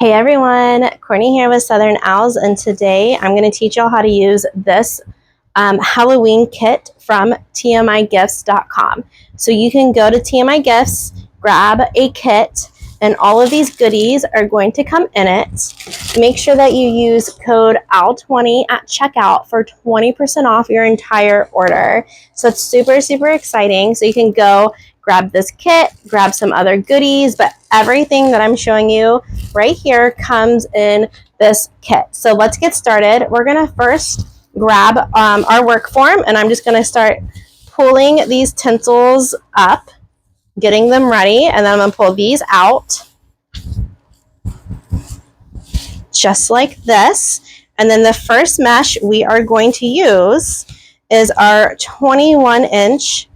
Hey everyone, Courtney here with Southern Owls, and today I'm going to teach y'all how to use this Halloween kit from TMIGifts.com. So you can go to TMI Gifts, grab a kit, and all of these goodies are going to come in it. Make sure that you use code OWL20 at checkout for 20% off your entire order. So it's super, super exciting. So you can go grab this kit, grab some other goodies, but everything that I'm showing you right here comes in this kit. So let's get started. We're gonna first grab our work form, and I'm just gonna start pulling these tinsels up, getting them ready, and then I'm gonna pull these out just like this. And then the first mesh we are going to use is our 21-inch.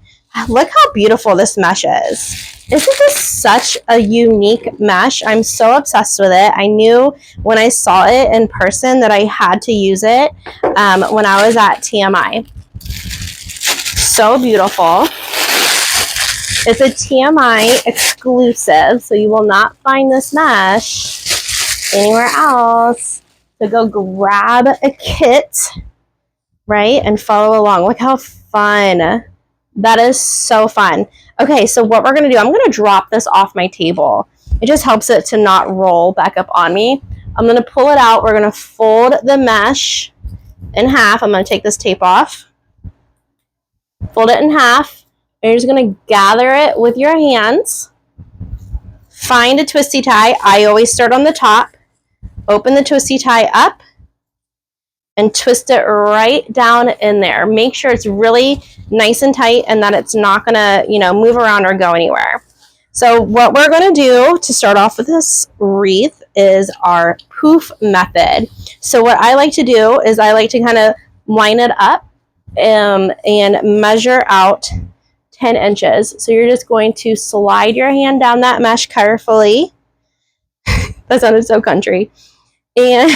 Look how beautiful this mesh is. Isn't this such a unique mesh? I'm so obsessed with it. I knew when I saw it in person that I had to use it when I was at TMI. So beautiful. It's a TMI exclusive, so you will not find this mesh anywhere else. So go grab a kit, right, and follow along. Look how fun. That is so fun. Okay, so what we're going to do, I'm going to drop this off my table. It just helps it to not roll back up on me. I'm going to pull it out. We're going to fold the mesh in half. I'm going to take this tape off. Fold it in half. And you're just going to gather it with your hands. Find a twisty tie. I always start on the top. Open the twisty tie up and twist it right down in there. Make sure it's really nice and tight and that it's not gonna, move around or go anywhere. So what we're gonna do to start off with this wreath is our poof method. So what I like to do is I like to kind of line it up and measure out 10 inches. So you're just going to slide your hand down that mesh carefully. That sounded so country. And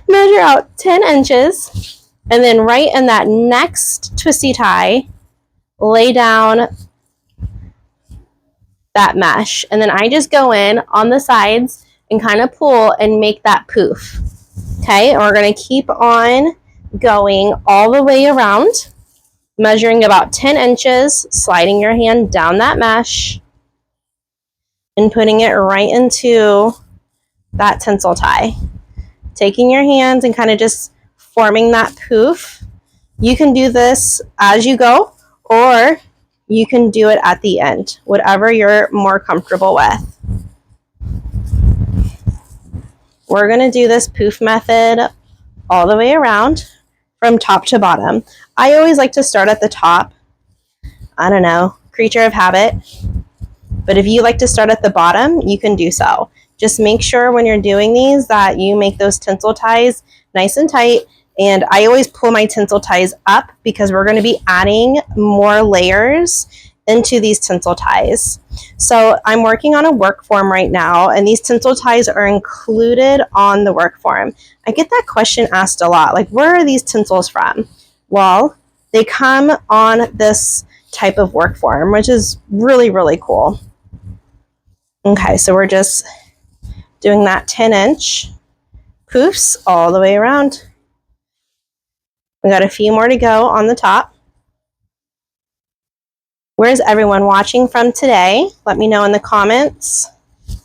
measure out 10 inches, and then right in that next twisty tie, lay down that mesh. And then I just go in on the sides and kind of pull and make that poof. Okay, and we're going to keep on going all the way around, measuring about 10 inches, sliding your hand down that mesh, and putting it right into that tinsel tie. Taking your hands and kind of just forming that poof. You can do this as you go, or you can do it at the end, whatever you're more comfortable with. We're going to do this poof method all the way around from top to bottom. I always like to start at the top. I don't know, creature of habit. But if you like to start at the bottom, you can do so. Just make sure when you're doing these that you make those tinsel ties nice and tight. And I always pull my tinsel ties up because we're going to be adding more layers into these tinsel ties. So I'm working on a work form right now, and these tinsel ties are included on the work form. I get that question asked a lot, like, where are these tinsels from? Well, they come on this type of work form, which is really, really cool. Okay, so we're just doing that 10-inch poofs all the way around. We got a few more to go on the top. Where's everyone watching from today? Let me know in the comments.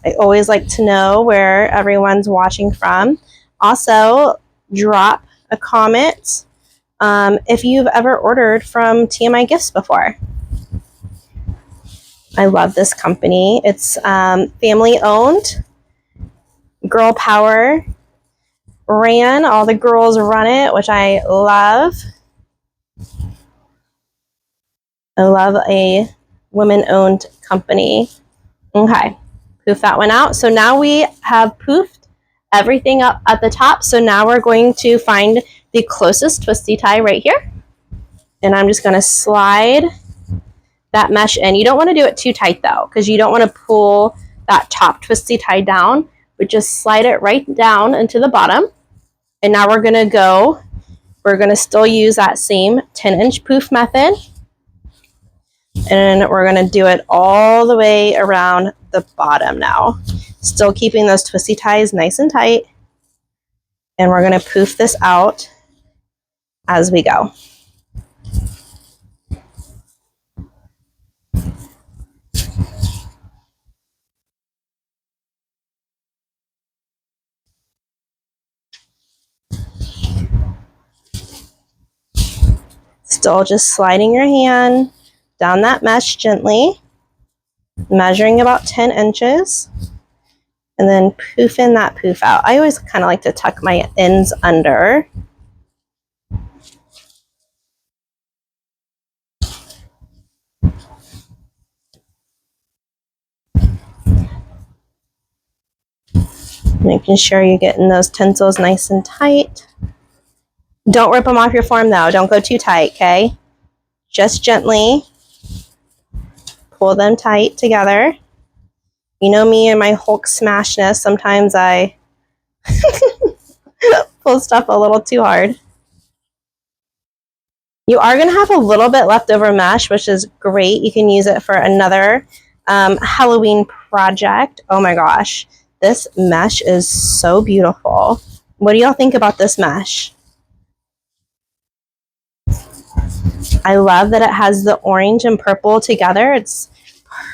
I always like to know where everyone's watching from. Also, drop a comment if you've ever ordered from TMI Gifts before. I love this company. It's family owned. Girl power ran. All the girls run it, which I love. I love a women-owned company. Okay, poof that one out. So now we have poofed everything up at the top. So now we're going to find the closest twisty tie right here. And I'm just going to slide that mesh in. You don't want to do it too tight though, because you don't want to pull that top twisty tie down, but just slide it right down into the bottom. And now we're going to still use that same 10-inch poof method. And we're going to do it all the way around the bottom now. Still keeping those twisty ties nice and tight. And we're going to poof this out as we go. Still just sliding your hand down that mesh gently, measuring about 10 inches, and then poofing that poof out. I always kind of like to tuck my ends under. Making sure you're getting those tinsels nice and tight. Don't rip them off your form though. Don't go too tight, okay? Just gently pull them tight together. You know me and my Hulk smashness. Sometimes I pull stuff a little too hard. You are going to have a little bit leftover mesh, which is great. You can use it for another Halloween project. Oh my gosh. This mesh is so beautiful. What do y'all think about this mesh? I love that it has the orange and purple together. It's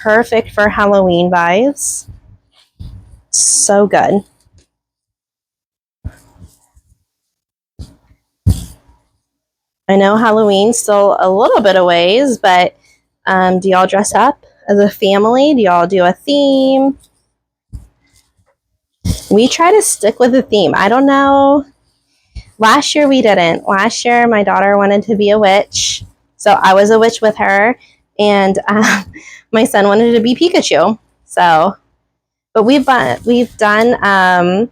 perfect for Halloween vibes. So good. I know Halloween's still a little bit of ways, but do y'all dress up as a family? Do y'all do a theme? We try to stick with a theme. I don't know. Last year we didn't. Last year my daughter wanted to be a witch, so I was a witch with her, and my son wanted to be Pikachu. So, but we've done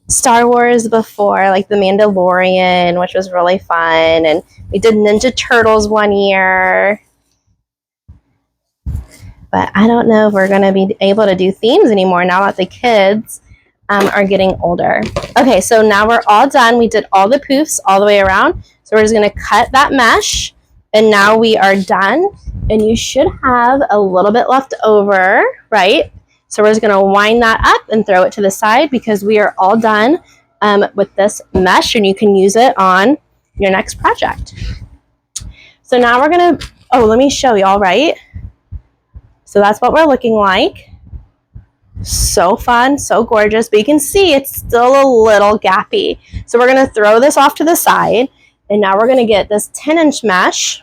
Star Wars before, like The Mandalorian, which was really fun, and we did Ninja Turtles one year. But I don't know if we're going to be able to do themes anymore now that the kids are getting older. Okay, so now we're all done. We did all the poofs all the way around. So we're just going to cut that mesh, and now we are done. And you should have a little bit left over, right? So we're just going to wind that up and throw it to the side because we are all done with this mesh, and you can use it on your next project. So now we're going to, oh, let me show y'all, right? So that's what we're looking like. So fun, so gorgeous, but you can see it's still a little gappy. So we're going to throw this off to the side, and now we're going to get this 10-inch mesh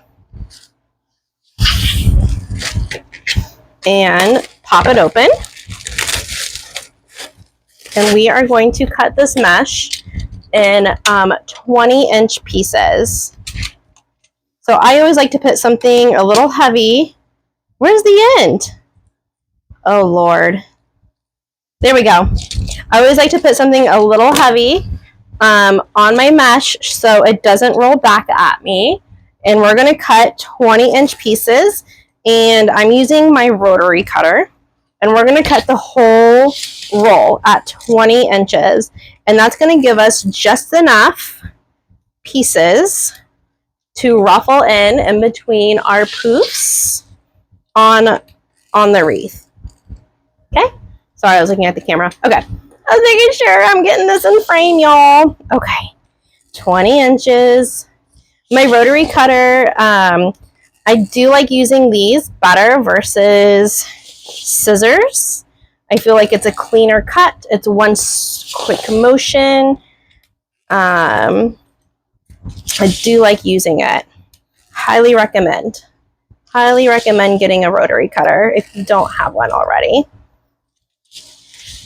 and pop it open. And we are going to cut this mesh in 20-inch pieces. So I always like to put something a little heavy. Where's the end? Oh, Lord. There we go. I always like to put something a little heavy on my mesh so it doesn't roll back at me. And we're going to cut 20-inch pieces. And I'm using my rotary cutter. And we're going to cut the whole roll at 20 inches. And that's going to give us just enough pieces to ruffle in between our poofs on the wreath. Okay? Sorry, I was looking at the camera. Okay. I was making sure I'm getting this in frame, y'all. Okay. 20 inches. My rotary cutter, I do like using these better versus scissors. I feel like it's a cleaner cut. It's one quick motion. I do like using it. Highly recommend. Highly recommend getting a rotary cutter if you don't have one already.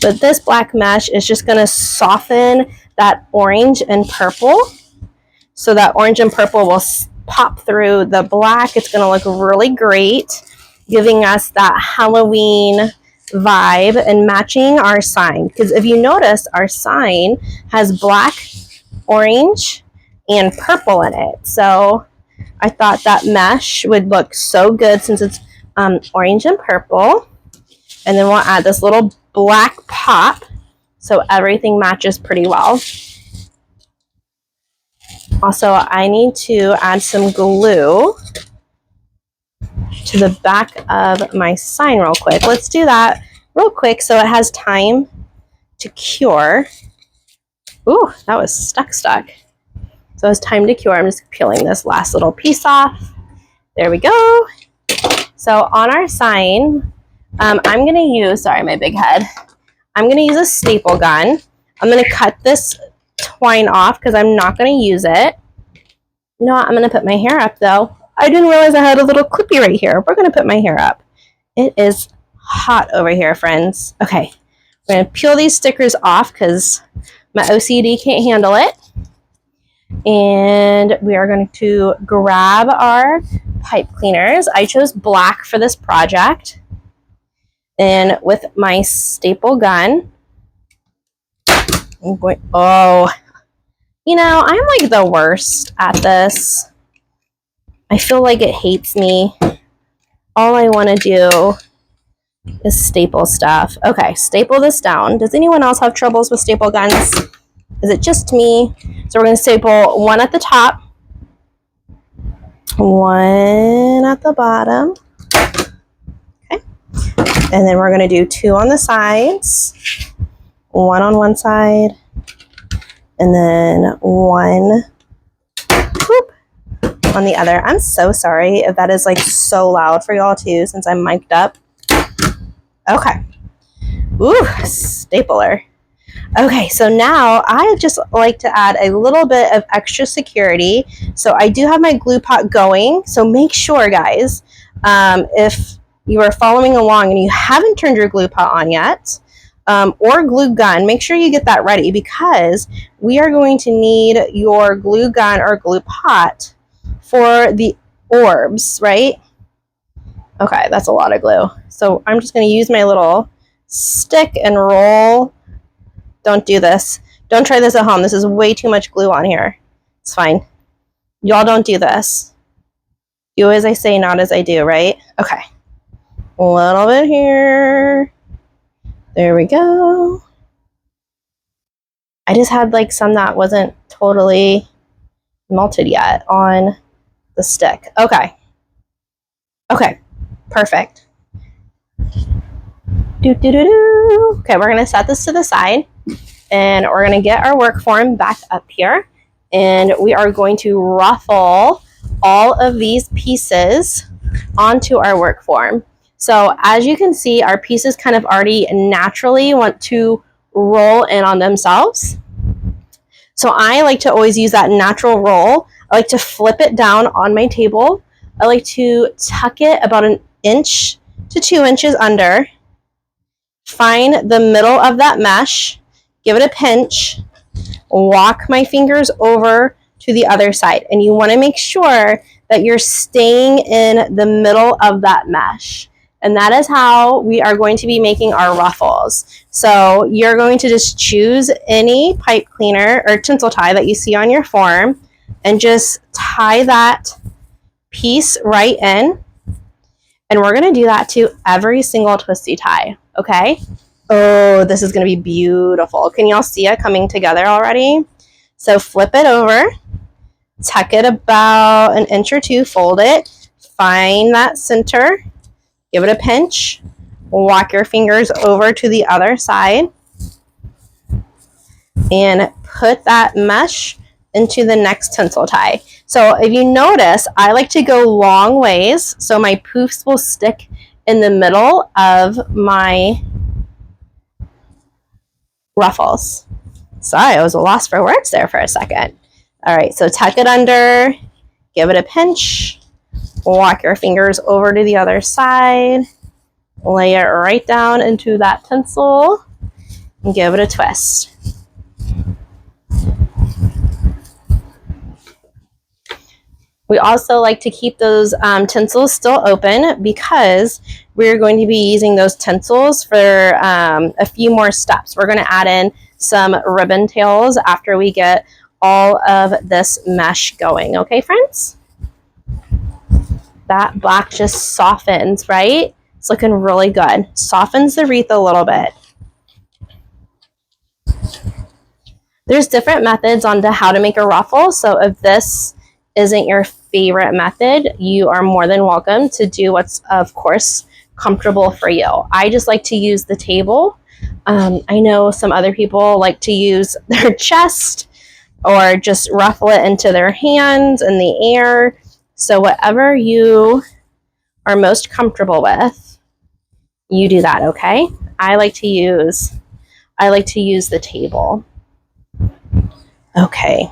But this black mesh is just going to soften that orange and purple. So that orange and purple will pop through the black. It's going to look really great, giving us that Halloween vibe and matching our sign. Because if you notice, our sign has black, orange, and purple in it. So I thought that mesh would look so good since it's orange and purple. And then we'll add this little black pop so everything matches pretty well. Also, I need to add some glue to the back of my sign real quick. Let's do that real quick so it has time to cure. Ooh, that was stuck. So it's time to cure. I'm just peeling this last little piece off. There we go. So on our sign, I'm going to use, sorry, my big head. I'm going to use a staple gun. I'm going to cut this twine off because I'm not going to use it. You know what? I'm going to put my hair up though. I didn't realize I had a little clippy right here. We're going to put my hair up. It is hot over here, friends. Okay. I'm going to peel these stickers off because my OCD can't handle it. And we are going to grab our pipe cleaners. I chose black for this project. And with my staple gun, I'm going, oh, you know, I'm like the worst at this. I feel like it hates me. All I want to do is staple stuff. Okay, staple this down. Does anyone else have troubles with staple guns? Is it just me? So we're going to staple one at the top, one at the bottom. Okay. And then we're going to do two on the sides, one on one side, and then one whoop, on the other. I'm so sorry if that is like so loud for y'all too, since I'm mic'd up. Okay. Ooh, stapler. Okay, so now I just like to add a little bit of extra security. So I do have my glue pot going. So make sure, guys, if you are following along and you haven't turned your glue pot on yet, or glue gun, make sure you get that ready because we are going to need your glue gun or glue pot for the orbs, right? Okay, that's a lot of glue. So I'm just going to use my little stick and roll. Don't do this. Don't try this at home. This is way too much glue on here. It's fine. Y'all don't do this. Do as I say, not as I do, right? Okay. A little bit here. There we go. I just had like some that wasn't totally melted yet on the stick. Okay. Okay. Perfect. Okay, we're going to set this to the side. And we're going to get our work form back up here. And we are going to ruffle all of these pieces onto our work form. So as you can see, our pieces kind of already naturally want to roll in on themselves. So I like to always use that natural roll. I like to flip it down on my table. I like to tuck it about 1 inch to 2 inches under. Find the middle of that mesh. Give it a pinch, walk my fingers over to the other side. And you want to make sure that you're staying in the middle of that mesh. And that is how we are going to be making our ruffles. So you're going to just choose any pipe cleaner or tinsel tie that you see on your form and just tie that piece right in. And we're going to do that to every single twisty tie, okay? Oh, this is going to be beautiful. Can y'all see it coming together already? So flip it over, tuck it about 1 inch or 2, fold it, find that center, give it a pinch, walk your fingers over to the other side, and put that mesh into the next tinsel tie. So if you notice, I like to go long ways so my poofs will stick in the middle of my ruffles. Sorry, I was lost for words there for a second. All right, so tuck it under, give it a pinch, walk your fingers over to the other side, lay it right down into that tinsel, and give it a twist. We also like to keep those tinsels still open because we're going to be using those tinsels for a few more steps. We're going to add in some ribbon tails after we get all of this mesh going. Okay, friends? That black just softens, right? It's looking really good. Softens the wreath a little bit. There's different methods on how to make a ruffle. So if this isn't your favorite method, you are more than welcome to do what's, of course, comfortable for you. I just like to use the table. I know some other people like to use their chest or just ruffle it into their hands in the air. So whatever you are most comfortable with, you do that, okay? I like to use the table. Okay.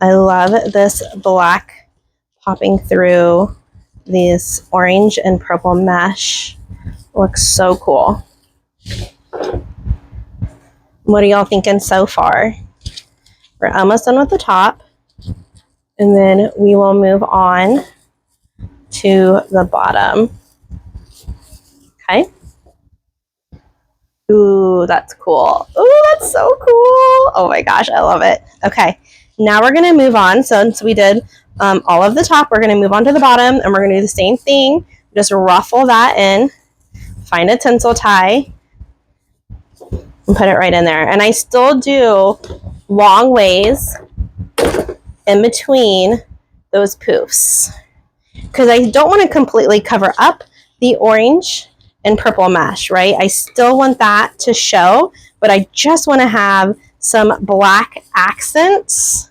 I love this black popping through this orange and purple mesh. Looks so cool. What are y'all thinking so far? We're almost done with the top, and then we will move on to the bottom. Okay. Ooh, that's cool. Ooh, that's so cool. Oh my gosh, I love it. Okay, now we're gonna move on. So since we did all of the top, we're gonna move on to the bottom, and we're gonna do the same thing. Just ruffle that in, find a tinsel tie, and put it right in there. And I still do long ways in between those poofs because I don't want to completely cover up the orange and purple mesh, right? I still want that to show, but I just want to have some black accents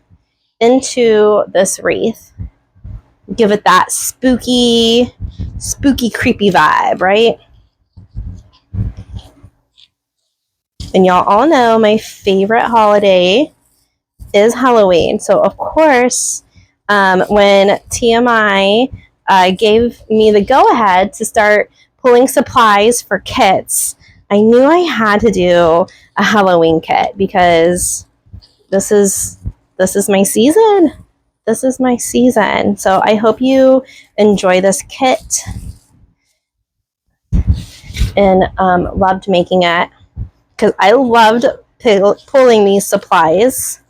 into this wreath. Give it that spooky, creepy vibe, right? And y'all all know my favorite holiday is Halloween. So of course, when TMI gave me the go-ahead to start pulling supplies for kits, I knew I had to do a Halloween kit because this is my season. This is my season. So I hope you enjoy this kit and loved making it because I loved pulling these supplies.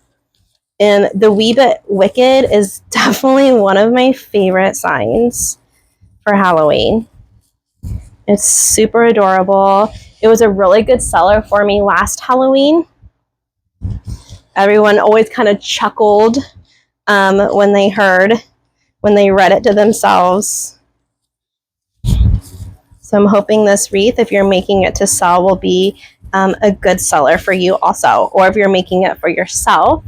And the Wee Bit Wicked is definitely one of my favorite signs for Halloween. It's super adorable. It was a really good seller for me last Halloween. Everyone always kind of chuckled when they read it to themselves. So I'm hoping this wreath, if you're making it to sell, will be a good seller for you also. Or if you're making it for yourself,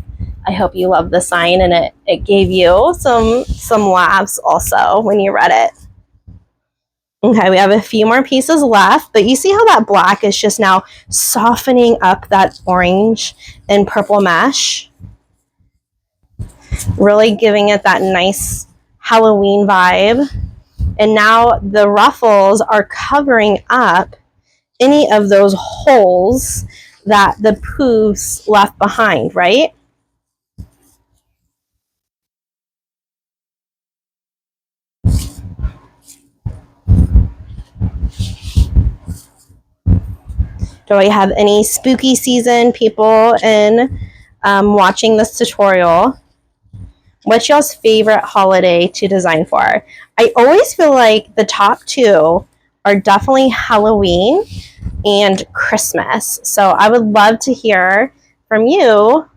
I hope you love the sign and it gave you some laughs also when you read it. Okay, we have a few more pieces left, but you see how that black is just now softening up that orange and purple mesh? Really giving it that nice Halloween vibe. And now the ruffles are covering up any of those holes that the poofs left behind, right? Do I have any spooky season people in watching this tutorial? What's y'all's favorite holiday to design for? I always feel like the top two are definitely Halloween and Christmas. So I would love to hear from you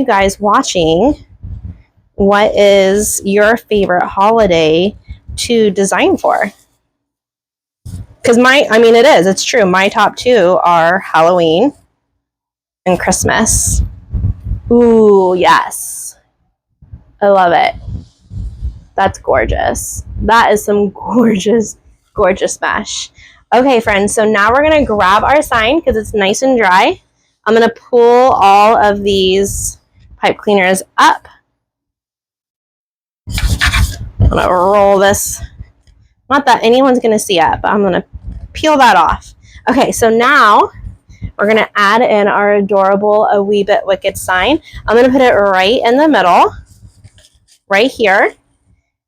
guys watching. What is your favorite holiday to design for? Because it's true. My top two are Halloween and Christmas. Ooh, yes. I love it. That's gorgeous. That is some gorgeous, gorgeous mesh. Okay, friends, so now we're going to grab our sign because it's nice and dry. I'm going to pull all of these pipe cleaners up. I'm going to roll this. Not that anyone's going to see it, but I'm going to peel that off. Okay, so now we're going to add in our adorable A Wee Bit Wicked sign. I'm going to put it right in the middle, right here.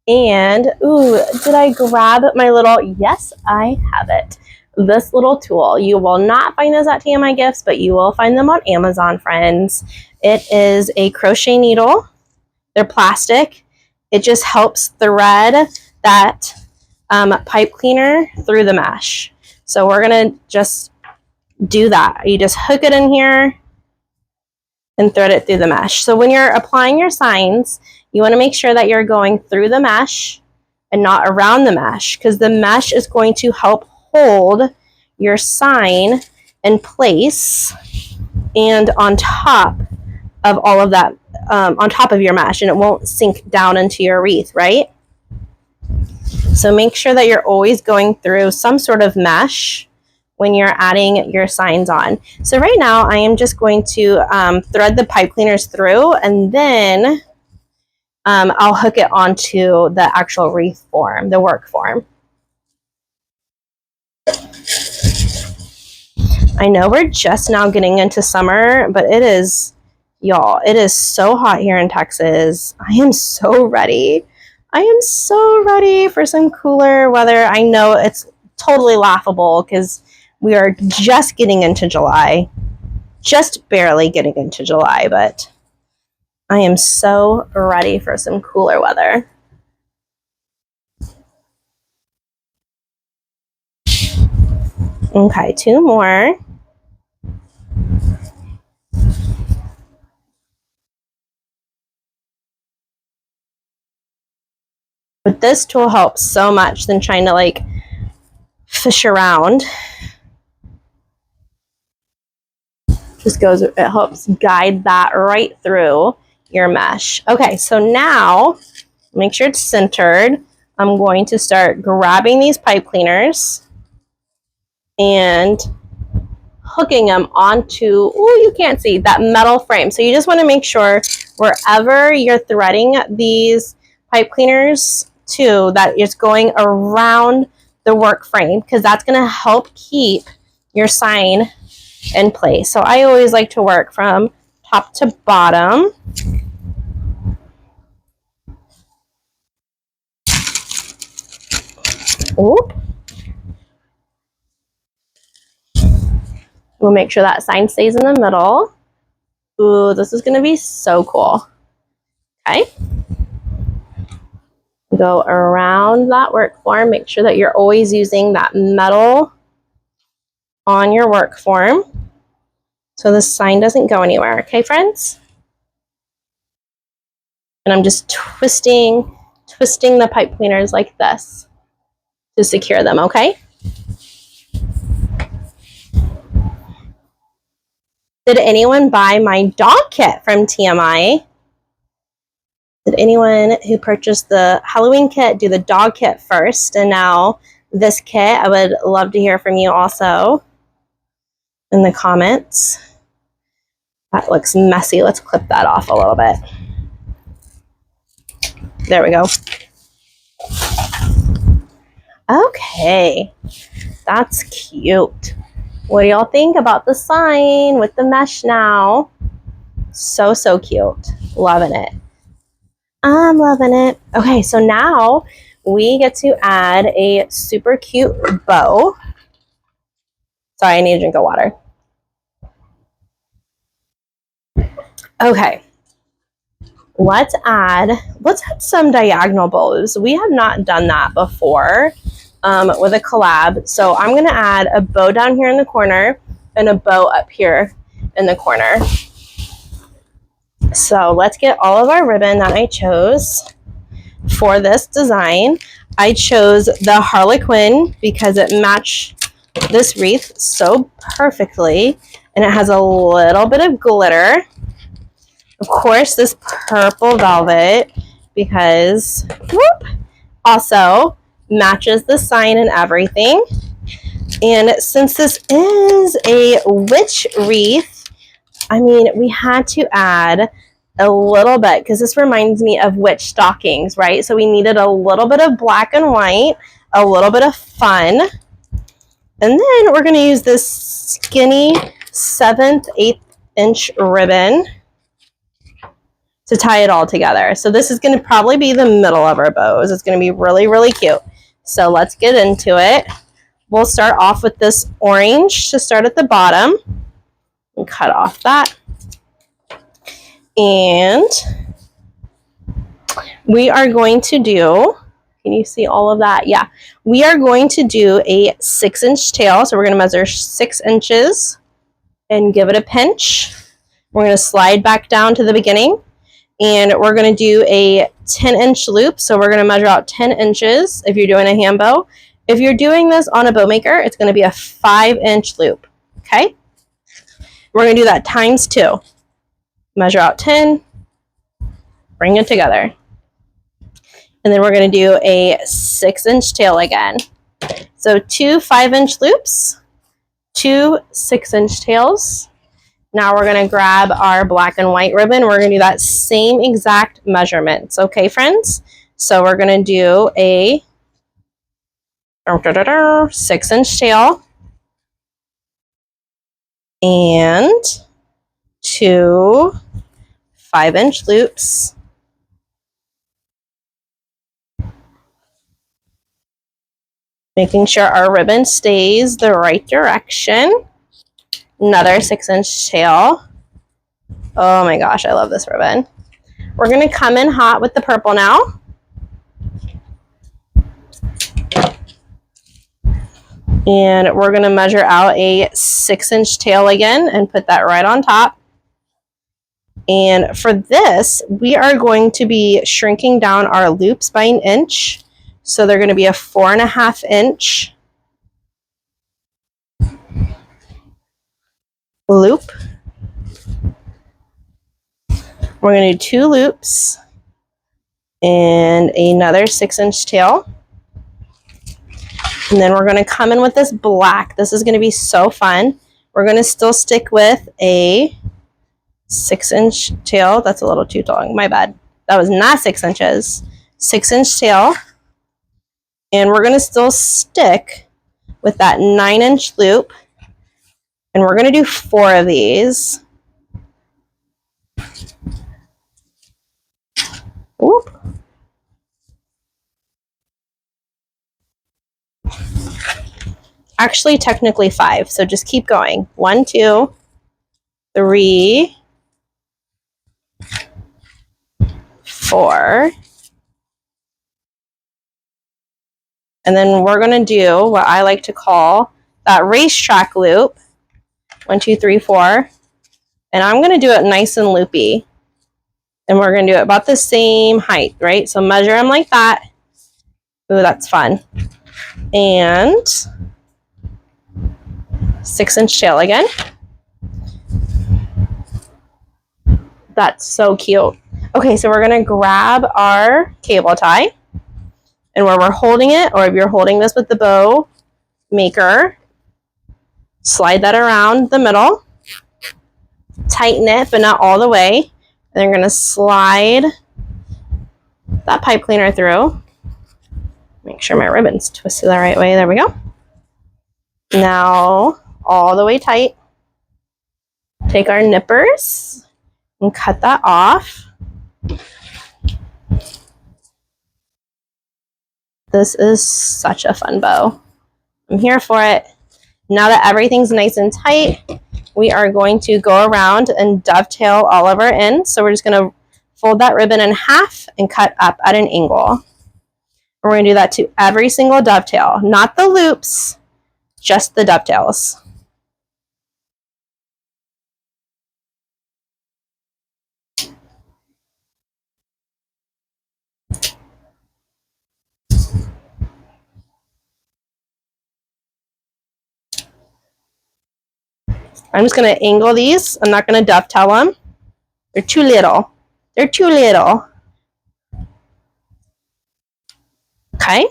And, ooh, did I grab my little, yes, I have it. This little tool. You will not find this at TMI Gifts, but you will find them on Amazon, friends. It is a crochet needle. They're plastic. It just helps thread that pipe cleaner through the mesh. So we're going to just do that. You just hook it in here and thread it through the mesh. So when you're applying your signs, You want to make sure that you're going through the mesh and not around the mesh, because the mesh is going to help hold your sign in place and on top of all of that, on top of your mesh, and it won't sink down into your wreath, right? So make sure that you're always going through some sort of mesh when you're adding your signs on. So right now I am just going to thread the pipe cleaners through, and then I'll hook it onto the actual wreath form, the work form. I know we're just now getting into summer, but it is, y'all, it is so hot here in Texas. I am so ready. I am so ready for some cooler weather. I know it's totally laughable because we are just getting into July. Just barely getting into July, but I am so ready for some cooler weather. Okay, 2 more. But this tool helps so much than trying to like fish around. Just goes, it helps guide that right through your mesh. Okay, so now make sure it's centered. I'm going to start grabbing these pipe cleaners and hooking them onto, oh, you can't see, that metal frame. So you just want to make sure wherever you're threading these pipe cleaners to, that it's going around the work frame, because that's going to help keep your sign in place. So I always like to work from top to bottom. Oop. We'll make sure that sign stays in the middle. Ooh, this is going to be so cool. Okay. Go around that work form. Make sure that you're always using that metal on your work form so the sign doesn't go anywhere. Okay, friends? And I'm just twisting the pipe cleaners like this to secure them, okay? Did anyone buy my dog kit from TMI? Did anyone who purchased the Halloween kit do the dog kit first and now this kit? I would love to hear from you also in the comments. That looks messy. Let's clip that off a little bit. There we go. Okay, that's cute. What do y'all think about the sign with the mesh now? So, so cute. Loving it. I'm loving it. Okay, so now we get to add a super cute bow. Sorry, I need a drink of water. Okay. Let's add some diagonal bows. We have not done that before with a collab. So I'm going to add a bow down here in the corner and a bow up here in the corner. So let's get all of our ribbon that I chose for this design. I chose the Harlequin because it matched this wreath so perfectly, and it has a little bit of glitter. Of course, this purple velvet, because whoop, also matches the sign and everything. And since this is a witch wreath, I mean, we had to add a little bit, because this reminds me of witch stockings, right? So we needed a little bit of black and white, a little bit of fun. And then we're going to use this skinny 7/8 inch ribbon to tie it all together. So this is going to probably be the middle of our bows. It's going to be really, really cute. So let's get into it. We'll start off with this orange to start at the bottom and cut off that. And we are going to do, can you see all of that? Yeah. We are going to do a 6-inch tail. So we're going to measure 6 inches and give it a pinch. We're going to slide back down to the beginning And we're going to do a 10-inch loop. So we're going to measure out 10 inches if you're doing a hand bow. If you're doing this on a bow maker, it's going to be a 5-inch loop. Okay? We're going to do that times 2. Measure out 10, bring it together. And then we're going to do a 6-inch tail again. So 2 5-inch loops, 2 6-inch tails. Now we're going to grab our black and white ribbon. We're going to do that same exact measurements. Okay, friends? So we're going to do a 6-inch tail and 2 5-inch loops. Making sure our ribbon stays the right direction. Another 6-inch tail. Oh my gosh, I love this ribbon. We're going to come in hot with the purple now. And we're going to measure out a 6-inch tail again and put that right on top. And for this, we are going to be shrinking down our loops by 1 inch. So they're going to be a 4.5-inch loop. We're going to do 2 loops and another 6-inch tail. And then we're going to come in with this black. This is going to be so fun. We're going to still stick with a 6-inch tail. That's a little too long. My bad. That was not 6 inches. 6-inch tail. And we're going to still stick with that 9-inch loop. And we're going to do 4 of these. Whoop. Actually, technically 5. So just keep going. 1, 2, 3, 4. And then we're going to do what I like to call that racetrack loop. 1, 2, 3, 4. And I'm going to do it nice and loopy. And we're going to do it about the same height, right? So measure them like that. Ooh, that's fun. And 6-inch tail again. That's so cute. Okay, so we're going to grab our cable tie. And where we're holding it, or if you're holding this with the bow maker, slide that around the middle. Tighten it, but not all the way. And you're going to slide that pipe cleaner through. Make sure my ribbon's twisted the right way. There we go. Now, all the way tight. Take our nippers and cut that off. This is such a fun bow. I'm here for it. Now that everything's nice and tight, we are going to go around and dovetail all of our ends. So we're just going to fold that ribbon in half and cut up at an angle. We're going to do that to every single dovetail, not the loops, just the dovetails. I'm just going to angle these. I'm not going to dovetail them. They're too little. They're too little. Okay.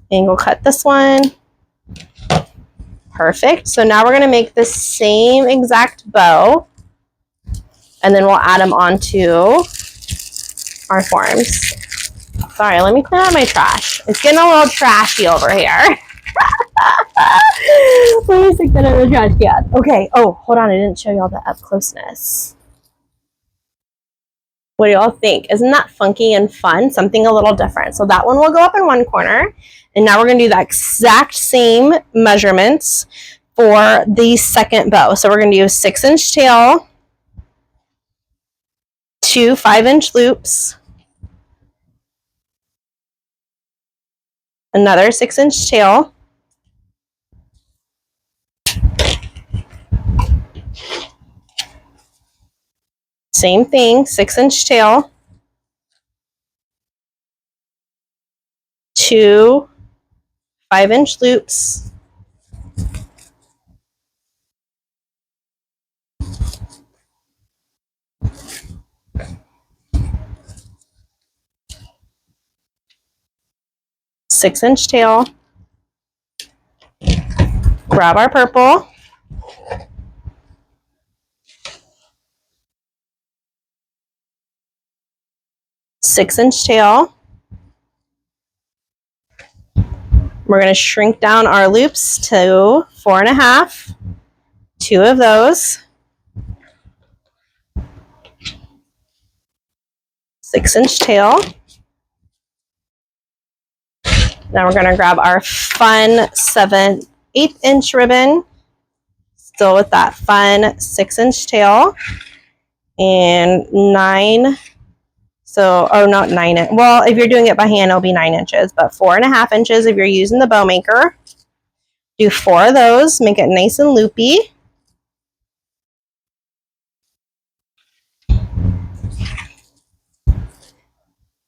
Angle cut this one. Perfect. So now we're going to make the same exact bow. And then we'll add them onto our forms. Sorry, let me clean out my trash. It's getting a little trashy over here. Let me stick that in the trash can. Okay. Oh, hold on. I didn't show you all the up closeness. What do y'all think? Isn't that funky and fun? Something a little different. So that one will go up in one corner. And now we're going to do the exact same measurements for the second bow. So we're going to do a 6-inch tail, 2 5-inch loops, another 6-inch tail, Same thing, 6-inch tail, 2 5-inch loops, six-inch tail, grab our purple, six-inch tail. We're going to shrink down our loops to 4.5, 2 of those, 6-inch tail. Now we're going to grab our fun 7/8-inch ribbon, still with that fun 6-inch tail, and 9. So, oh, not 9. Well, if you're doing it by hand, it'll be 9 inches, but 4.5 inches if you're using the bow maker. Do 4 of those, make it nice and loopy.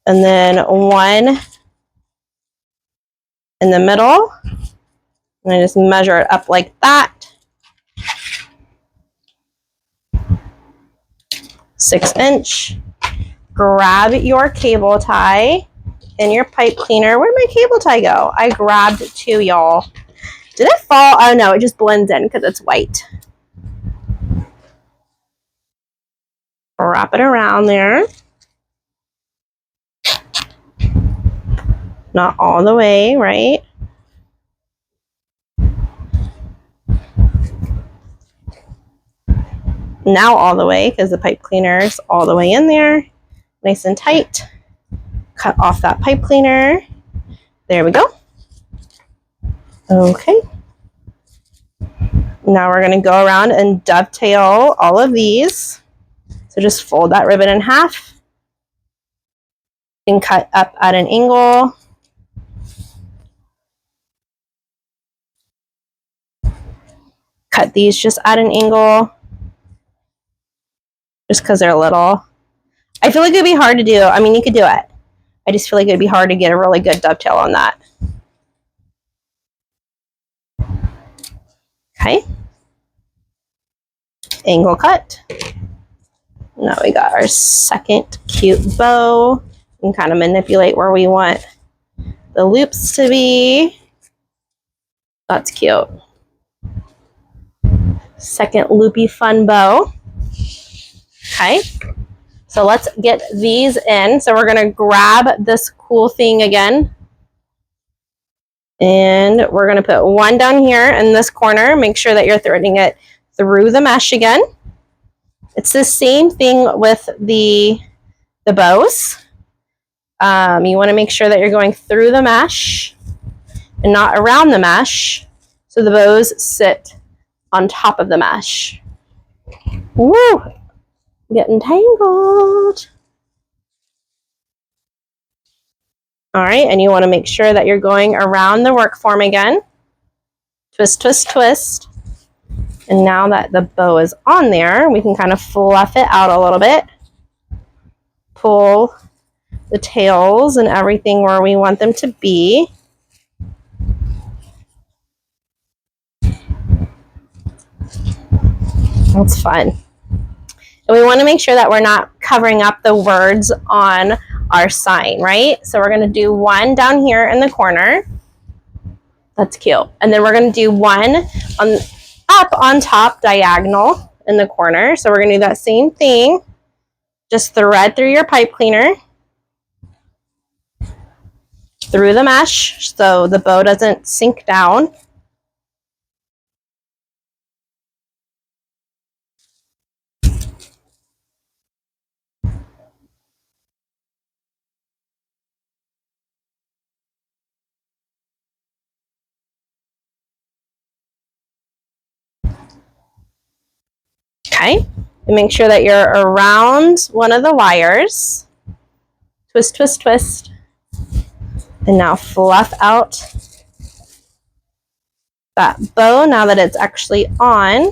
And then 1 in the middle. And I just measure it up like that. 6-inch. Grab your cable tie and your pipe cleaner. Where'd my cable tie go? I grabbed 2, y'all. Did it fall? Oh no, it just blends in because it's white. Wrap it around there. Not all the way, right? Now all the way, because the pipe cleaner is all the way in there. Nice and tight. Cut off that pipe cleaner. There we go. Okay. Now we're going to go around and dovetail all of these. So just fold that ribbon in half and cut up at an angle. Cut these just at an angle, just because they're little. I feel like it'd be hard to do. I mean, you could do it. I just feel like it'd be hard to get a really good dovetail on that. Okay. Angle cut. Now we got our second cute bow. And kind of manipulate where we want the loops to be. That's cute. Second loopy fun bow. Okay. So let's get these in. So we're going to grab this cool thing again. And we're going to put 1 down here in this corner. Make sure that you're threading it through the mesh again. It's the same thing with the bows. You want to make sure that you're going through the mesh and not around the mesh, so the bows sit on top of the mesh. Woo! Getting tangled. All right, and you want to make sure that you're going around the work form again. Twist, twist, twist. And now that the bow is on there, we can kind of fluff it out a little bit. Pull the tails and everything where we want them to be. That's fun. And we want to make sure that we're not covering up the words on our sign, right? So we're going to do 1 down here in the corner. That's cute. And then we're going to do 1 up on top diagonal in the corner. So we're going to do that same thing. Just thread through your pipe cleaner. Through the mesh so the bow doesn't sink down. Okay, and make sure that you're around one of the wires. Twist, twist, twist. And now fluff out that bow now that it's actually on.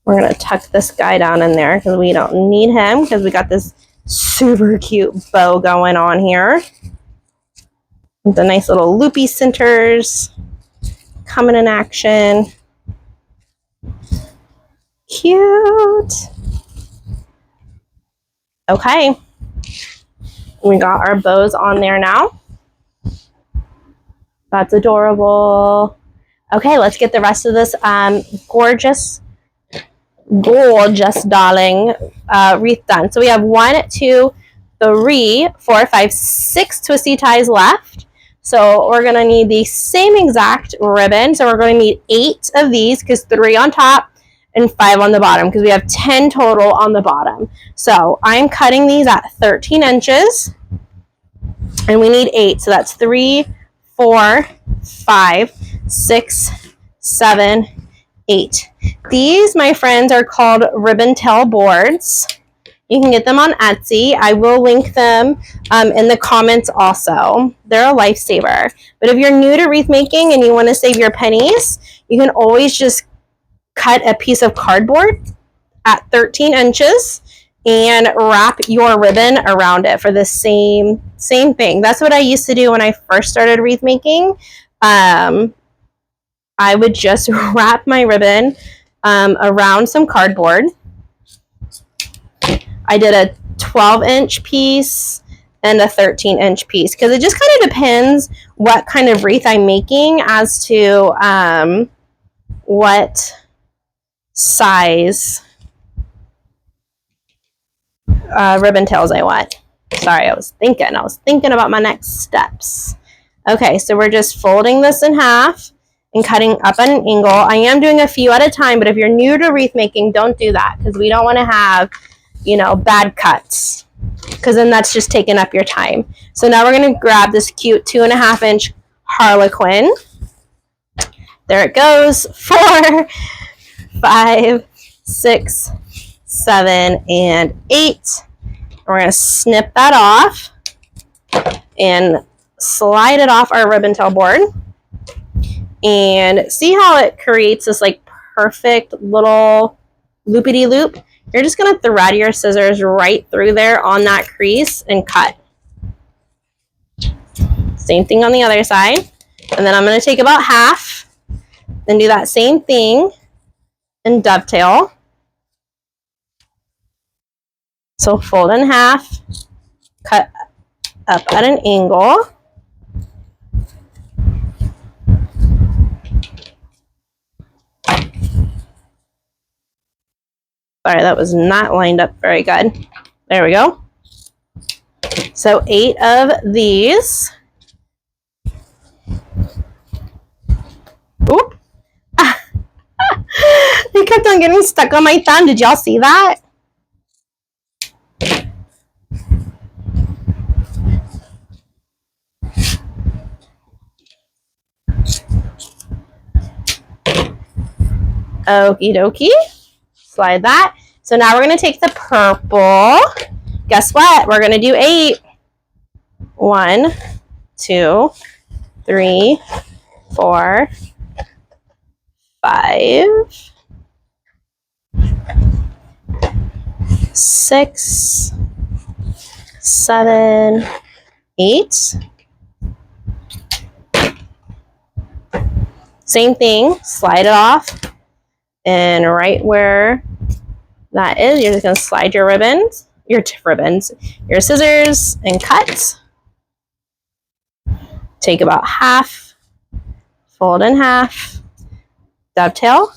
We're going to tuck this guy down in there because we don't need him because we got this super cute bow going on here. The nice little loopy centers coming in action. Cute. Okay. We got our bows on there now. That's adorable. Okay, let's get the rest of this gorgeous darling wreath done. So we have 1, 2, 3, 4, 5, 6 twisty ties left. So we're going to need the same exact ribbon. So we're going to need 8 of these because 3 on top and 5 on the bottom because we have 10 total on the bottom. So I'm cutting these at 13 inches and we need 8. So that's 3, 4, 5, 6, 7, 8. These, my friends, are called ribbon tail boards. You can get them on Etsy. I will link them in the comments also. They're a lifesaver. But if you're new to wreath making and you want to save your pennies, you can always just cut a piece of cardboard at 13 inches and wrap your ribbon around it for the same thing. That's what I used to do when I first started wreath making. I would just wrap my ribbon around some cardboard. I did a 12-inch piece and a 13-inch piece because it just kind of depends what kind of wreath I'm making as to what size ribbon tails I want. Sorry, I was thinking about my next steps. Okay, so we're just folding this in half and cutting up at an angle. I am doing a few at a time, but if you're new to wreath making, don't do that because we don't want to have, bad cuts because then that's just taking up your time. So now we're going to grab this cute 2.5-inch Harlequin. There it goes. 4, 5, 6, 7, and 8. We're going to snip that off and slide it off our ribbon tail board. And see how it creates this like perfect little loopity-loop? You're just going to thread your scissors right through there on that crease and cut. Same thing on the other side. And then I'm going to take about half and do that same thing and dovetail. So fold in half, cut up at an angle. Sorry, that was not lined up very good. There we go. So 8 of these. Oop. They kept on getting stuck on my thumb. Did y'all see that? Okie dokie. Slide that. So now we're going to take the purple. Guess what? We're going to do 8. 1, 2, 3, 4, 5, 6, 7, 8. Same thing. Slide it off. And right where that is, you're just going to slide your ribbons, your scissors, and cut. Take about half, fold in half, dovetail.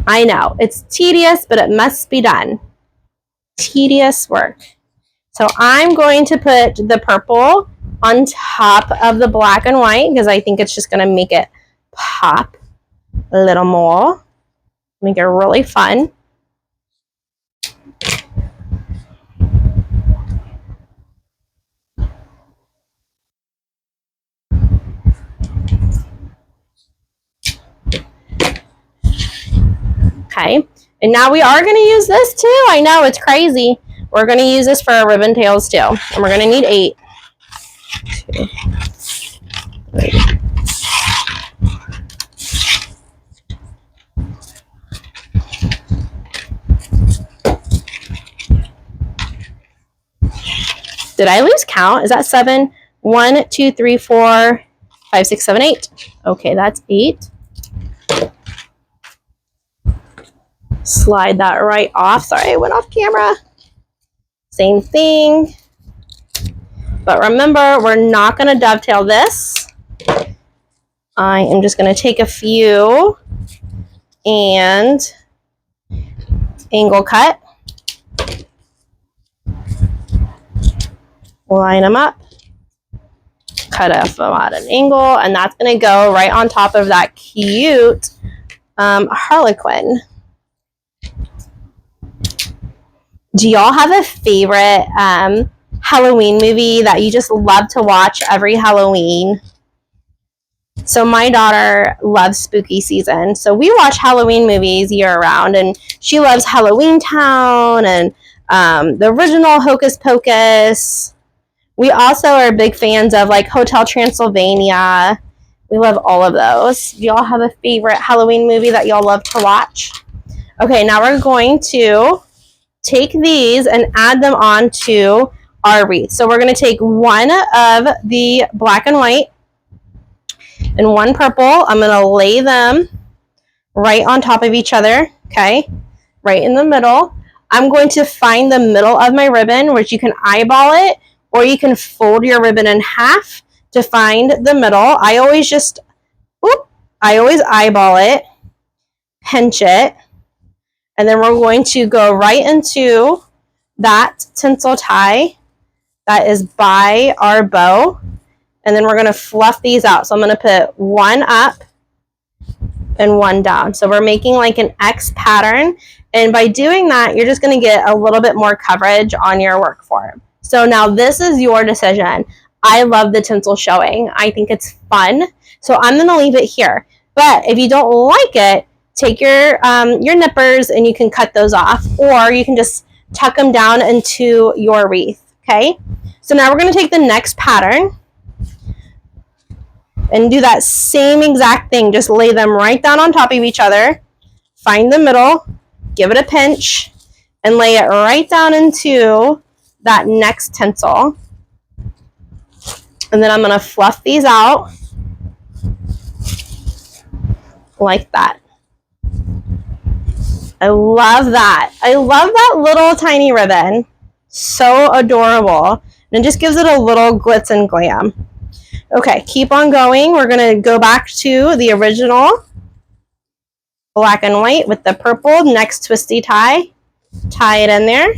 I know, it's tedious, but it must be done. Tedious work. So I'm going to put the purple on top of the black and white because I think it's just going to make it pop a little more, make it really fun. Okay, and now we are going to use this too. I know, it's crazy. We're going to use this for our ribbon tails too, and we're going to need 8. 2, 3. Did I lose count? Is that 7? 1, 2, 3, 4, 5, 6, 7, 8. Okay, that's 8. Slide that right off. Sorry, I went off camera. Same thing. But remember, we're not going to dovetail this. I am just going to take a few and angle cut. Line them up. Cut off at an angle, and that's going to go right on top of that cute harlequin. Do y'all have a favorite Halloween movie that you just love to watch every Halloween? So my daughter loves spooky season, so we watch Halloween movies year round, and she loves Halloween Town and the original Hocus Pocus. We also are big fans of like Hotel Transylvania. We love all of those. Do y'all have a favorite Halloween movie that y'all love to watch? Okay, now we're going to take these and add them onto our wreath. So we're going to take one of the black and white and one purple. I'm going to lay them right on top of each other, okay? Right in the middle. I'm going to find the middle of my ribbon, which you can eyeball it, or you can fold your ribbon in half to find the middle. I always eyeball it, pinch it, and then we're going to go right into that tinsel tie that is by our bow, and then we're going to fluff these out. So I'm going to put one up and one down. So we're making like an X pattern, and by doing that, you're just going to get a little bit more coverage on your work form. So now this is your decision. I love the tinsel showing. I think it's fun. So I'm going to leave it here. But if you don't like it, take your nippers and you can cut those off, or you can just tuck them down into your wreath, okay? So now we're going to take the next pattern and do that same exact thing. Just lay them right down on top of each other, find the middle, give it a pinch, and lay it right down into that next tinsel. And then I'm going to fluff these out like that. I love that. I love that little tiny ribbon. So adorable. And it just gives it a little glitz and glam. Okay, keep on going. We're going to go back to the original black and white with the purple. Next twisty tie. Tie it in there.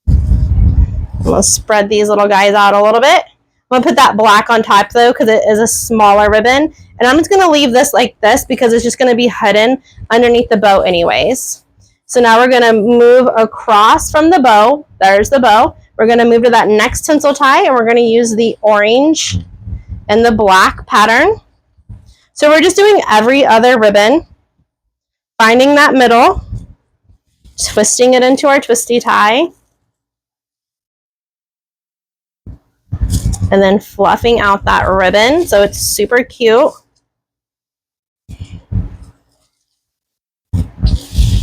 I'm going to spread these little guys out a little bit. I'm going to put that black on top though, because it is a smaller ribbon. And I'm just going to leave this like this because it's just going to be hidden underneath the bow anyways. So now we're going to move across from the bow. There's the bow. We're going to move to that next tinsel tie, and we're going to use the orange and the black pattern. So we're just doing every other ribbon, finding that middle, twisting it into our twisty tie, and then fluffing out that ribbon so it's super cute.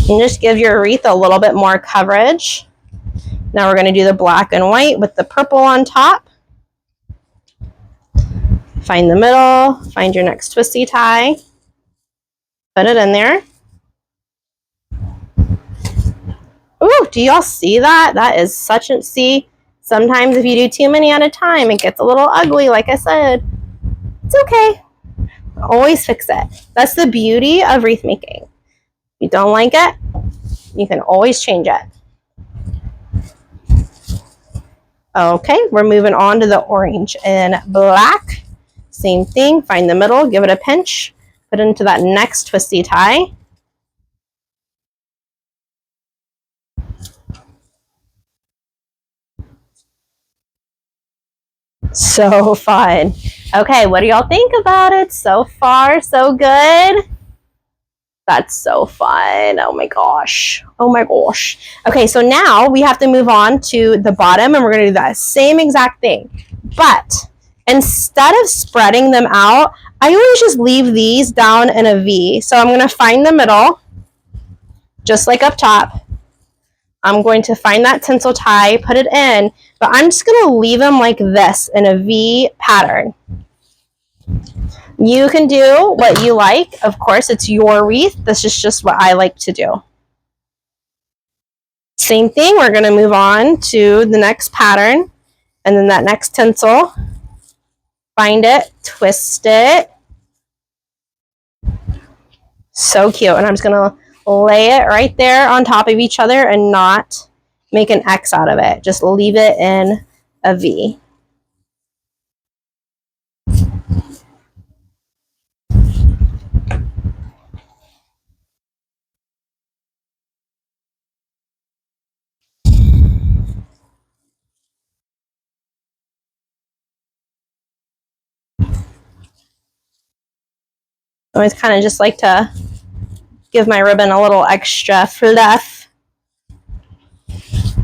And just give your wreath a little bit more coverage. Now we're going to do the black and white with the purple on top. Find the middle, find your next twisty tie, put it in there. Ooh, do y'all see that? That is such a, see, sometimes if you do too many at a time, it gets a little ugly, like I said. It's okay. Always fix it. That's the beauty of wreath making. If you don't like it, you can always change it. Okay, we're moving on to the orange and black. Same thing, find the middle, give it a pinch, put it into that next twisty tie. So fun. Okay, what do y'all think about it? So far, so good. That's so fun. Oh my gosh. Oh my gosh. Okay, so now we have to move on to the bottom, and we're going to do that same exact thing. But instead of spreading them out, I always just leave these down in a V. So I'm going to find the middle, just like up top. I'm going to find that tinsel tie, put it in, but I'm just going to leave them like this in a V pattern. You can do what you like. Of course, it's your wreath. This is just what I like to do. Same thing, we're going to move on to the next pattern, and then that next tinsel. Find it, twist it. So cute. And I'm just going to lay it right there on top of each other and not make an X out of it. Just leave it in a V. I always kind of just like to give my ribbon a little extra fluff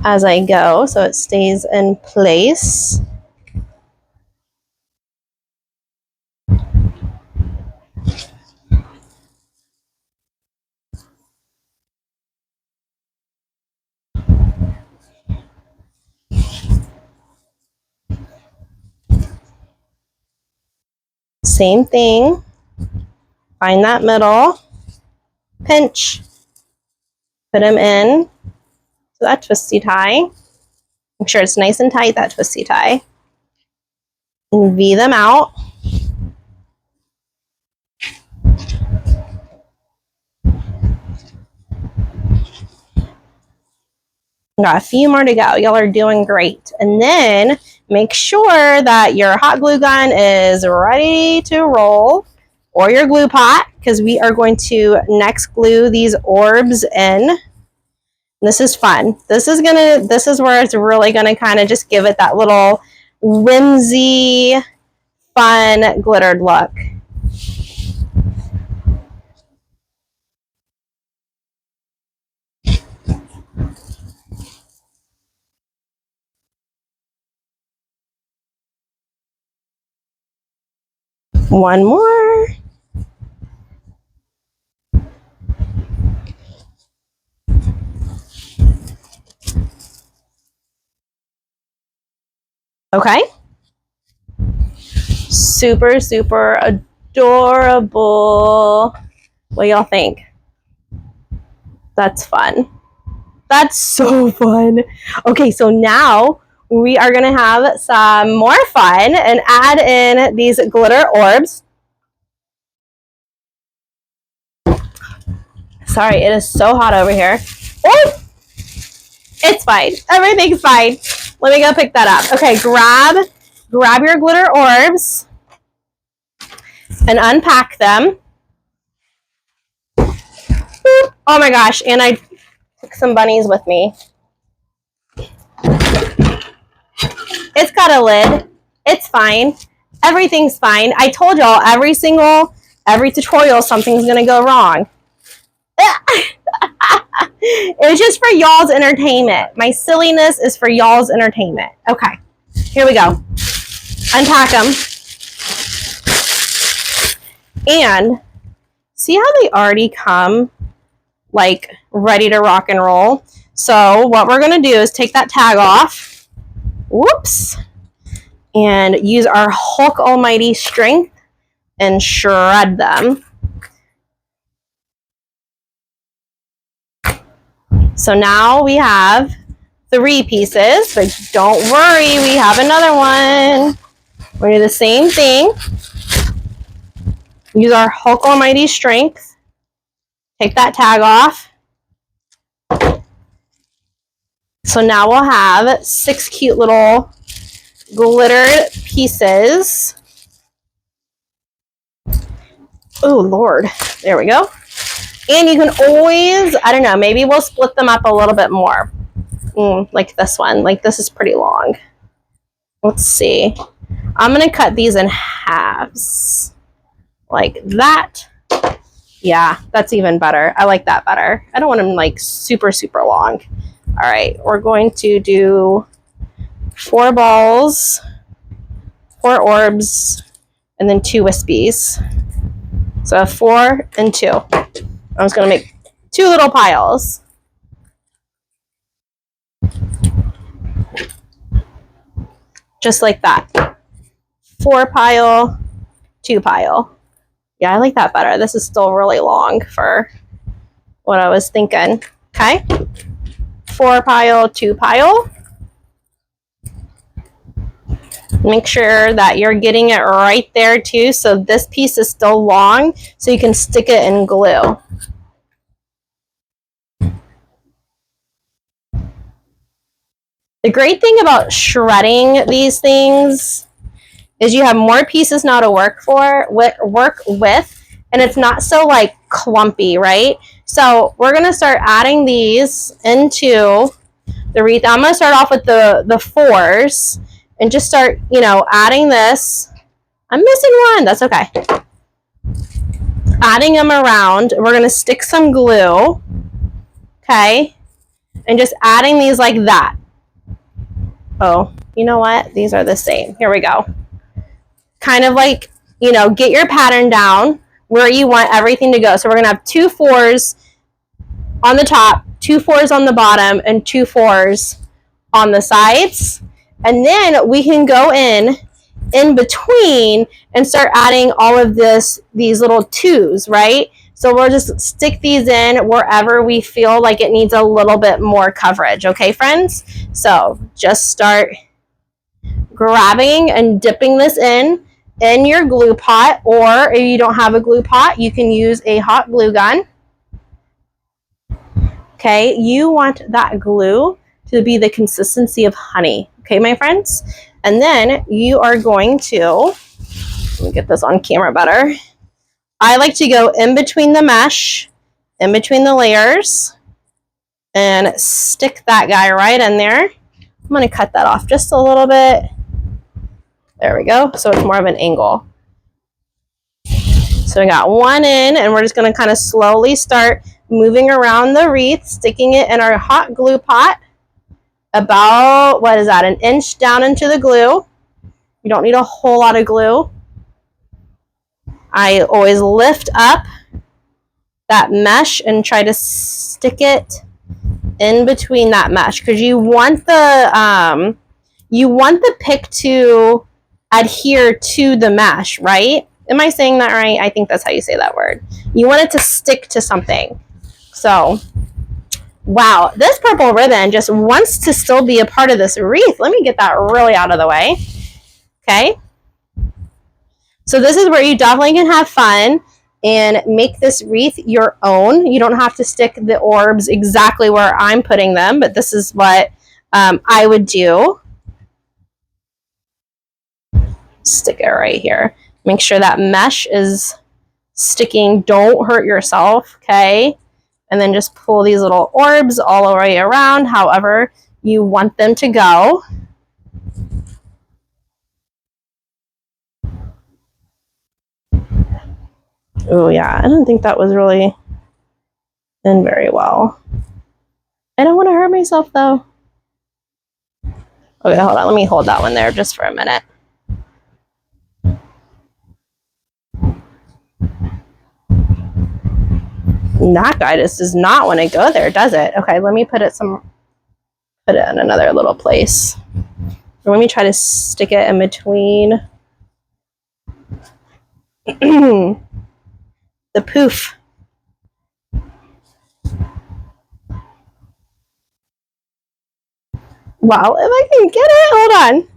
as I go so it stays in place. Same thing. Find that middle, pinch, put them in to that twisty tie. Make sure it's nice and tight, that twisty tie. And V them out. Got a few more to go. Y'all are doing great. And then make sure that your hot glue gun is ready to roll, or your glue pot, because we are going to next glue these orbs in. This is fun. This is where it's really gonna kind of just give it that little whimsy, fun, glittered look. One more. Okay. Super, super adorable. What y'all think? That's fun. That's so fun. Okay, so now we are gonna have some more fun and add in these glitter orbs. Sorry, it is so hot over here. Oh, it's fine. Everything's fine. Let me go pick that up. Okay, grab your glitter orbs and unpack them. Oh my gosh, and I took some bunnies with me. It's got a lid. It's fine. Everything's fine. I told y'all every tutorial something's gonna go wrong. It's just for y'all's entertainment. My silliness is for y'all's entertainment. Okay, here we go. Unpack them. And see how they already come like ready to rock and roll? So what we're gonna do is take that tag off. Whoops. And use our Hulk almighty strength and shred them. So now we have 3 pieces, but don't worry, we have another one. We're gonna do the same thing. Use our Hulk almighty strength. Take that tag off. So now we'll have 6 cute little glittered pieces. Oh, Lord. There we go. And you can always, I don't know, maybe we'll split them up a little bit more. Like this one. Like this is pretty long. Let's see. I'm going to cut these in halves. Like that. Yeah, that's even better. I like that better. I don't want them like super, super long. All right, we're going to do 4 balls, 4 orbs, and then 2 wispies. So 4 and 2. I'm just going to make 2 little piles. just like that. 4 pile, 2 pile. Yeah, I like that better. This is still really long for what I was thinking. Okay. 4 pile, 2 pile. Make sure that you're getting it right there too, so this piece is still long, so you can stick it in glue. The great thing about shredding these things is you have more pieces now to work with, and it's not so like clumpy, right? So we're gonna start adding these into the wreath. I'm gonna start off with the 4s and just start, you know, adding this. I'm missing one, that's okay. Adding them around. We're gonna stick some glue, okay? And just adding these like that. Oh, you know what? These are the same. Here we go. Kind of like, you know, get your pattern down where you want everything to go. So we're going to have 2 4s on the top, 2 4s on the bottom, and 2 4s on the sides. And then we can go in between and start adding all of these little 2s, right? So we'll just stick these in wherever we feel like it needs a little bit more coverage. Okay, friends? So just start grabbing and dipping this in your glue pot, or if you don't have a glue pot, you can use a hot glue gun. Okay, you want that glue to be the consistency of honey. Okay, my friends? And then you are going to, let me get this on camera better. I like to go in between the mesh, in between the layers, and stick that guy right in there. I'm going to cut that off just a little bit. There we go. So it's more of an angle. So we got one in, and we're just going to kind of slowly start moving around the wreath, sticking it in our hot glue pot. About, what is that, an inch down into the glue. You don't need a whole lot of glue. I always lift up that mesh and try to stick it in between that mesh, because you want the pick to adhere to the mesh, right? Am I saying that right? I think that's how you say that word. You want it to stick to something. So, wow, this purple ribbon just wants to still be a part of this wreath. Let me get that really out of the way. Okay. So this is where you definitely can have fun and make this wreath your own. You don't have to stick the orbs exactly where I'm putting them, but this is what I would do. Stick it right here. Make sure that mesh is sticking. Don't hurt yourself, okay? And then just pull these little orbs all the way around, however you want them to go. Oh yeah, I don't think that was really in very well. I don't want to hurt myself though. Okay, hold on. Let me hold that one there just for a minute. That guy just does not want to go there, does it? Okay, let me put it in another little place. Let me try to stick it in between the poof. Wow, if I can get it, hold on.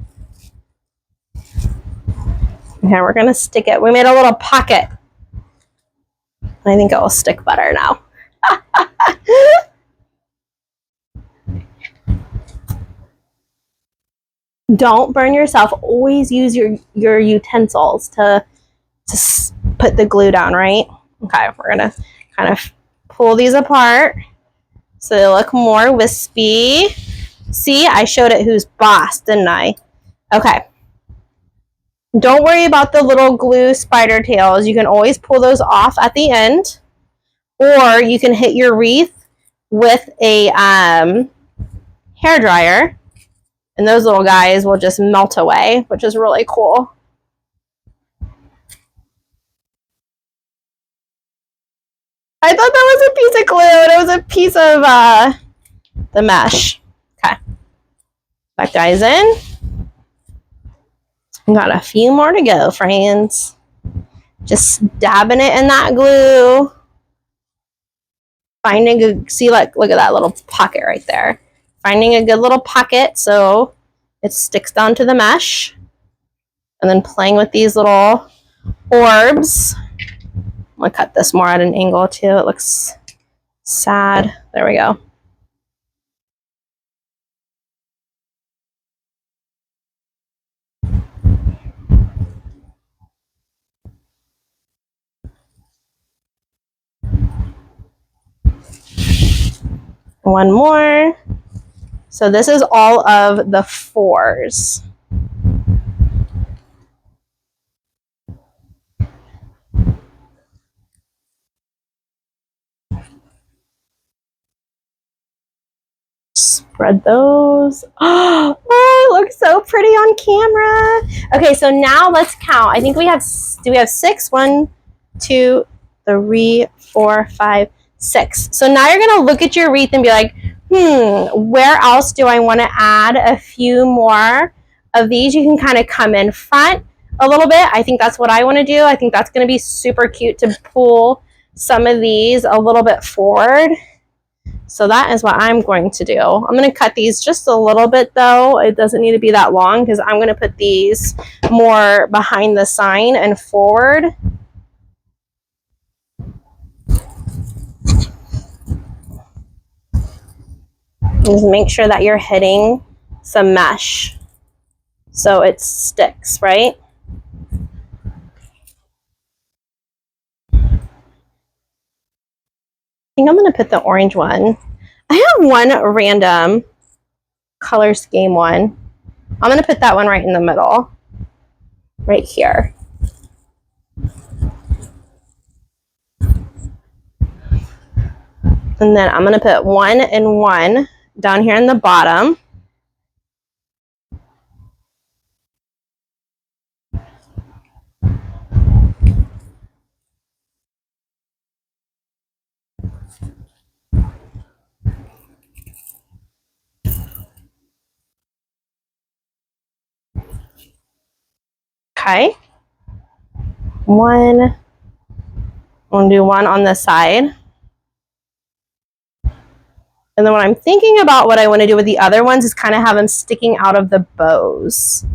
Okay, we're gonna stick it. We made a little pocket. I think it will stick better now. Don't burn yourself. Always use your utensils to put the glue down, right? Okay, we're gonna kind of pull these apart so they look more wispy. See, I showed it who's boss, didn't I? Okay. Don't worry about the little glue spider tails. You can always pull those off at the end, or you can hit your wreath with a hair dryer, and those little guys will just melt away, which is really cool. I thought that was a piece of glue, and it was a piece of the mesh. Okay. That guy's in. Got a few more to go, friends. Just dabbing it in that glue. Finding a, see, like, look at that little pocket right there. Finding a good little pocket so it sticks down to the mesh. And then playing with these little orbs. I'm gonna cut this more at an angle too. It looks sad. There we go. One more. So this is all of the 4s. Spread those. Oh, it looks so pretty on camera. Okay, so now let's count. I think we have, do we have 6? 1, 2, 3, 4, 5, 6. So now you're gonna look at your wreath and be like, where else do I want to add a few more of these? You can kind of come in front a little bit. I think that's what I want to do. I think that's going to be super cute to pull some of these a little bit forward. So that is what I'm going to do. I'm going to cut these just a little bit though. It doesn't need to be that long because I'm going to put these more behind the sign and forward. Just make sure that you're hitting some mesh so it sticks, right? I think I'm going to put the orange one. I have one random color scheme one. I'm going to put that one right in the middle, right here. And then I'm going to put 1 and 1 down here in the bottom. Okay. 1. I'm going to do 1 on this side. And then what I'm thinking about what I want to do with the other ones is kind of have them sticking out of the bows.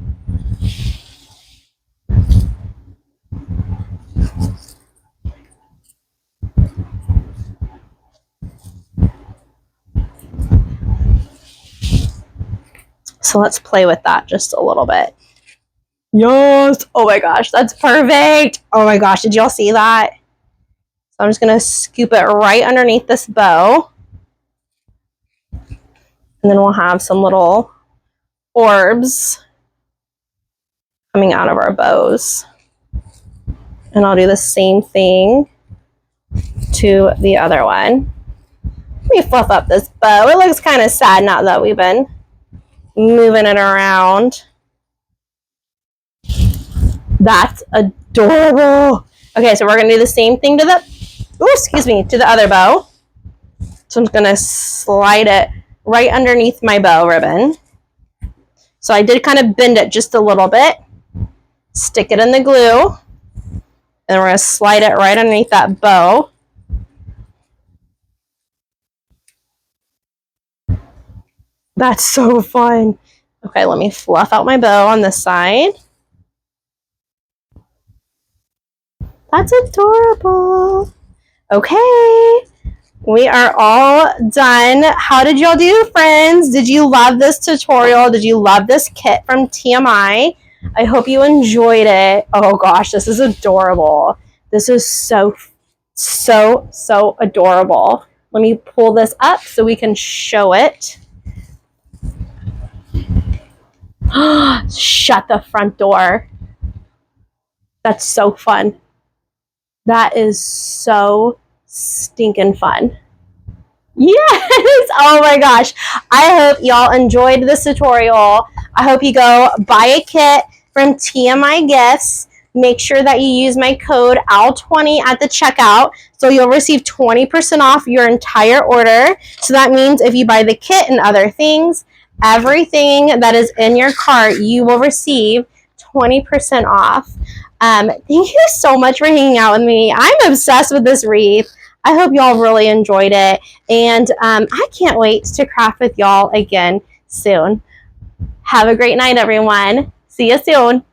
So let's play with that just a little bit. Yes! Oh my gosh, that's perfect! Oh my gosh, did y'all see that? So I'm just going to scoop it right underneath this bow. And then we'll have some little orbs coming out of our bows. And I'll do the same thing to the other one. Let me fluff up this bow. It looks kind of sad now that we've been moving it around. That's adorable. Okay, so we're going to do the same thing to the, to the other bow. So I'm just going to slide it right underneath my bow ribbon. So I did kind of bend it just a little bit. Stick it in the glue. And we're going to slide it right underneath that bow. That's so fun. Okay, let me fluff out my bow on this side. That's adorable. Okay, we are all done. How did y'all do, friends? Did you love this tutorial? Did you love this kit from TMI? I hope you enjoyed it. Oh gosh, this is adorable. This is so adorable. Let me pull this up so we can show it. Shut the front door. That's so fun. That is so stinking fun. Yes! Oh my gosh. I hope y'all enjoyed this tutorial. I hope you go buy a kit from TMI Gifts. Make sure that you use my code OWL20 at the checkout so you'll receive 20% off your entire order. So that means if you buy the kit and other things, everything that is in your cart, you will receive 20% off. Thank you so much for hanging out with me. I'm obsessed with this wreath. I hope y'all really enjoyed it. And I can't wait to craft with y'all again soon. Have a great night, everyone. See you soon.